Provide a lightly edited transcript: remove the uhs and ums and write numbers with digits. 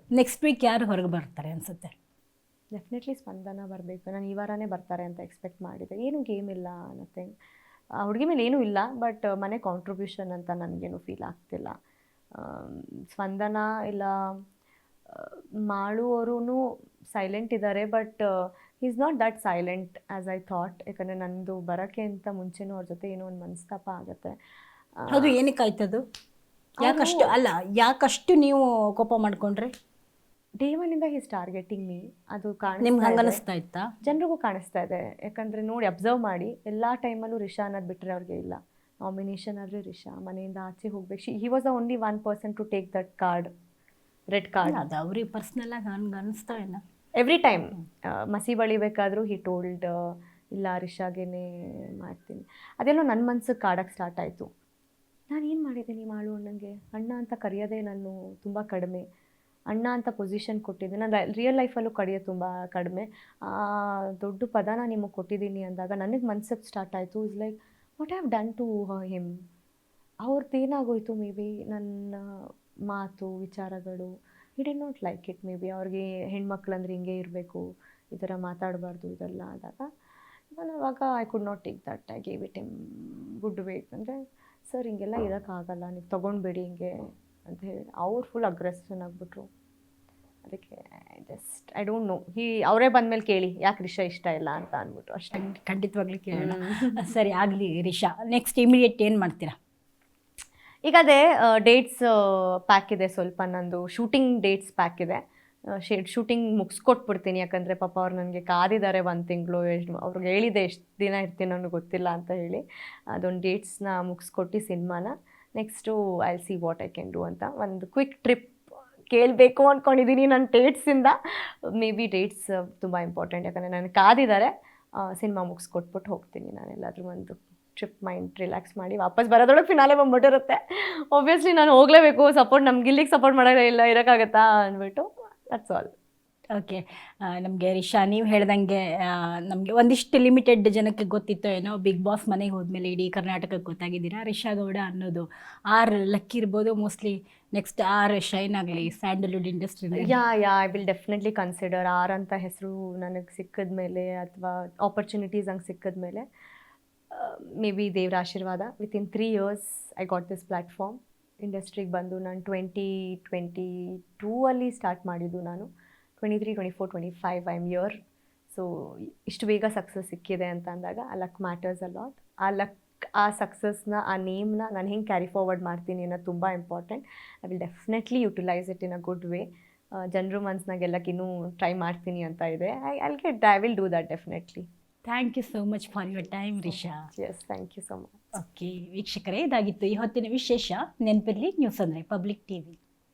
Next week ಯಾರು ಹೊರಗೆ ಬರ್ತಾರೆ ಅನಿಸುತ್ತೆ? ಡೆಫಿನೆಟ್ಲಿ ಸ್ಪಂದನ ಬರಬೇಕು. ನಾನು ಈ ವಾರನೇ ಬರ್ತಾರೆ ಅಂತ ಎಕ್ಸ್ಪೆಕ್ಟ್ ಮಾಡಿದ್ದೆ. ಏನು ಗೇಮ್ ಇಲ್ಲ, ನಥಿಂಗ್. ಆ ಹುಡುಗಿ ಮೇಲೆ ಏನೂ ಇಲ್ಲ, ಬಟ್ ಮನೆ ಕಾಂಟ್ರಿಬ್ಯೂಷನ್ ಅಂತ ನನಗೇನು ಫೀಲ್ ಆಗ್ತಿಲ್ಲ. ಸ್ಪಂದನ ಇಲ್ಲ ಮಾಳು ಅವರೂ ಸೈಲೆಂಟ್ ಇದ್ದಾರೆ, but is not that silent as I thought. ಯಾಕಂದರೆ ನಂದು ಬರೋಕ್ಕೆ ಅಂತ ಮುಂಚೆನೂ ಅವ್ರ ಜೊತೆ ಏನೋ ಒಂದು ಮನಸ್ತಾಪ ಆಗುತ್ತೆ. ಅದು ಏನಕ್ಕೆ ಆಯ್ತದು? ಯಾಕಷ್ಟು ಅಲ್ಲ, ಯಾಕಷ್ಟು ನೀವು ಕೋಪ ಮಾಡ್ಕೊಂಡ್ರೆ? ಡೇ ಒನ್ನಿಂದ ಈಸ್ ಟಾರ್ಗೆಟಿಂಗ್ ಮೀ. ಅದು ನಿಮ್ಗೆ ಹಂಗೆ ಕಾಣಿಸ್ತಾ ಇದೆ, ಅನಿಸ್ತಾ ಇತ್ತಾ? ಜನರಿಗೂ ಕಾಣಿಸ್ತಾ ಇದೆ. ಯಾಕಂದರೆ ನೋಡಿ, ಅಬ್ಸರ್ವ್ ಮಾಡಿ, ಎಲ್ಲ ಟೈಮಲ್ಲೂ ರಿಷಾ ಅನ್ನೋದು ಬಿಟ್ಟರೆ ಅವ್ರಿಗೆ ಇಲ್ಲ. ನಾಮಿನೇಷನ್ ಆದರೆ ರಿಷಾ, ಮನೆಯಿಂದ ಆಚೆ ಹೋಗ್ಬೇಕು. He was the only 1% to take that card, red card. ಅದು ಅವ್ರಿಗೆ ಪರ್ಸ್ನಲಾಗಿ ಹಂಗೆ ಅನಿಸ್ತಾ ಇಲ್ಲ ಎವ್ರಿ ಟೈಮ್. ಮಸಿ ಬಳಿಬೇಕಾದ್ರೂ ಹಿ ಟೋಲ್ಡ್ ಇಲ್ಲ ರಿಷಾಗೇನೆ ಮಾಡ್ತೀನಿ. ಅದೆಲ್ಲೋ ನನ್ನ ಮನ್ಸಿಗೆ ಕಾಡಕ್ಕೆ ಸ್ಟಾರ್ಟ್ ಆಯಿತು. ನಾನು ಏನು ಮಾಡಿದ್ದೀನಿ ಮಾಳು ಅಣ್ಣಂಗೆ? ಅಣ್ಣ ಅಂತ ಕರೆಯೋದೇ ನಾನು ತುಂಬ ಕಡಿಮೆ. ಅಣ್ಣ ಅಂತ ಪೊಸಿಷನ್ ಕೊಟ್ಟಿದ್ದೆ. ನಾನು ರಿಯಲ್ ಲೈಫಲ್ಲೂ ಕರೆಯೋದು ತುಂಬ ಕಡಿಮೆ. ದೊಡ್ಡ ಪದನ ನಿಮಗೆ ಕೊಟ್ಟಿದ್ದೀನಿ ಅಂದಾಗ ನನಗೆ ಮನ್ಸಿಗೆ ಸ್ಟಾರ್ಟ್ ಆಯಿತು. Is like what have done to him. ಅವ್ರದ್ದು ಏನಾಗೋಯ್ತು ಮೇ ಬಿ ನನ್ನ ಮಾತು ವಿಚಾರಗಳು. He did not like it. Maybe ಅವ್ರಿಗೆ ಹೆಣ್ಮಕ್ಳಂದ್ರೆ ಹಿಂಗೆ ಇರಬೇಕು, ಈ ಥರ ಮಾತಾಡಬಾರ್ದು ಇದೆಲ್ಲ ಆದಾಗ ನಾನು ಅವಾಗ I could not take that. I gave it him good wait. ಅಂದರೆ ಸರ್ ಹಿಂಗೆಲ್ಲ ಇರೋಕ್ಕಾಗಲ್ಲ, ನೀವು ತೊಗೊಂಡ್ಬೇಡಿ ಹಿಂಗೆ ಅಂತ ಹೇಳಿ ಅವ್ರು ಫುಲ್ ಅಗ್ರೆಸಿವ್ ಆಗಿಬಿಟ್ರು. ಅದಕ್ಕೆ ಐ ಡೋಂಟ್ ನೋ, ಅವರೇ ಬಂದಮೇಲೆ ಕೇಳಿ ಯಾಕೆ ರಿಷಾ ಇಷ್ಟ ಇಲ್ಲ ಅಂತ ಅಂದ್ಬಿಟ್ಟು ಅಷ್ಟೇ. ಖಂಡಿತವಾಗ್ಲೂ ಕೇಳೋಣ. ಸರಿ, ಆಗಲಿ ರಿಷಾ. ನೆಕ್ಸ್ಟ್ ಇಮಿಡಿಯೇಟ್ ಏನು ಮಾಡ್ತೀರಾ? ಈಗ ಅದೇ ಡೇಟ್ಸ್ ಪ್ಯಾಕ್ ಇದೆ, ಸ್ವಲ್ಪ ನಂದು ಶೂಟಿಂಗ್ ಡೇಟ್ಸ್ ಪ್ಯಾಕ್ ಇದೆ. ಶೂಟಿಂಗ್ ಮುಗಿಸ್ಕೊಟ್ಬಿಡ್ತೀನಿ. ಯಾಕಂದರೆ ಪಾಪ ಅವ್ರು ನನಗೆ ಕಾದಿದ್ದಾರೆ 1 ತಿಂಗಳು. ಅವ್ರಿಗೆ ಹೇಳಿದೆ ಎಷ್ಟು ದಿನ ಇರ್ತೀನಿ ನನಗೆ ಗೊತ್ತಿಲ್ಲ ಅಂತ ಹೇಳಿ. ಅದೊಂದು ಡೇಟ್ಸ್ನ ಮುಗಿಸ್ಕೊಟ್ಟು ಸಿನಿಮಾನ next I see what I can do ಅಂತ ಒಂದು ಕ್ವಿಕ್ ಟ್ರಿಪ್ ಕೇಳಬೇಕು ಅಂದ್ಕೊಂಡಿದ್ದೀನಿ ನನ್ನ ಡೇಟ್ಸಿಂದ. ಮೇ ಬಿ ಡೇಟ್ಸ್ ತುಂಬ ಇಂಪಾರ್ಟೆಂಟ್. ಯಾಕಂದರೆ ನನಗೆ ಕಾದಿದ್ದಾರೆ. ಸಿನಿಮಾ ಮುಗಿಸ್ಕೊಟ್ಬಿಟ್ಟು ಹೋಗ್ತೀನಿ ನಾನು ಎಲ್ಲಾದರೂ ಒಂದು ಟ್ರಿಪ್, ಮೈಂಡ್ ರಿಲ್ಯಾಕ್ಸ್ ಮಾಡಿ ವಾಪಸ್ ಬರೋದೊಳಗೆ ಫಿನಾಲೆ ಬಂದ್ಬಿಟ್ಟಿರುತ್ತೆ. ಒಬ್ವಿಯಸ್ಲಿ ನಾನು ಹೋಗಲೇಬೇಕು. ಸಪೋರ್ಟ್ ನಮ್ಗೆ ಇಲ್ಲಿಗೆ ಸಪೋರ್ಟ್ ಮಾಡೋಲ್ಲ, ಇರೋಕ್ಕಾಗತ್ತಾ ಅಂದ್ಬಿಟ್ಟು ದಟ್ಸ್ ಆಲ್. ಓಕೆ, ನಮಗೆ ರಿಷಾ ನೀವು ಹೇಳ್ದಂಗೆ ನಮಗೆ ಒಂದಿಷ್ಟು ಲಿಮಿಟೆಡ್ ಜನಕ್ಕೆ ಗೊತ್ತಿತ್ತು ಏನೋ, ಬಿಗ್ ಬಾಸ್ ಮನೆಗೆ ಹೋದ್ಮೇಲೆ ಇಡೀ ಕರ್ನಾಟಕಕ್ಕೆ ಗೊತ್ತಾಗಿದ್ದೀರಾ ರಿಷಾ ಗೌಡ ಅನ್ನೋದು. ಲಕ್ಕಿ ಇರ್ಬೋದು ಮೋಸ್ಟ್ಲಿ. ನೆಕ್ಸ್ಟ್ ಶೈನ್ ಆಗಲಿ Sandalwood industry. I will definitely consider ಅಂತ ಹೆಸರು ನನಗೆ ಸಿಕ್ಕಿದ ಮೇಲೆ, ಅಥವಾ ಆಪರ್ಚುನಿಟೀಸ್ ಹಂಗೆ ಸಿಕ್ಕಿದ ಮೇಲೆ, ಮೇ ಬಿ ದೇವ್ರ ಆಶೀರ್ವಾದ. Within 3 years I got this platform. ಇಂಡಸ್ಟ್ರಿಗೆ ಬಂದು ನಾನು 2022 ಅಲ್ಲಿ ಸ್ಟಾರ್ಟ್ ಮಾಡಿದ್ದು. ನಾನು 23, 24, 25 ಐ ಆಮ್ ಇಯರ್. ಸೊ ಇಷ್ಟು ಬೇಗ ಸಕ್ಸಸ್ ಸಿಕ್ಕಿದೆ ಅಂತ ಅಂದಾಗ ಆ ಲಕ್ ಮ್ಯಾಟರ್ಸ್ ಅ ಲಾಟ್. ಆ ಸಕ್ಸಸ್ನ, ಆ ನೇಮ್ನ ನಾನು ಹೆಂಗೆ ಕ್ಯಾರಿ ಫಾರ್ವರ್ಡ್ ಮಾಡ್ತೀನಿ ಅನ್ನೋದು ತುಂಬ important. I will definitely utilise it in a good way. ಜನರು ಮನಸ್ಸಿನಾಗ ಗೆಲ್ಲಕ್ಕೆ ಇನ್ನೂ ಟ್ರೈ ಮಾಡ್ತೀನಿ ಅಂತ ಇದೆ. I will do that definitely. Thank you so much for your time Risha. Yes, thank you so much. Okay ವೀಕ್ಷಕರೇ, ಇದಾಗಿತ್ತು ಈ ಹೊತ್ತಿನ ವಿಶೇಷ. ನೆನಪಿರಲಿ, ನ್ಯೂಸ್ ಅಂದರೆ ಪಬ್ಲಿಕ್ ಟಿವಿ.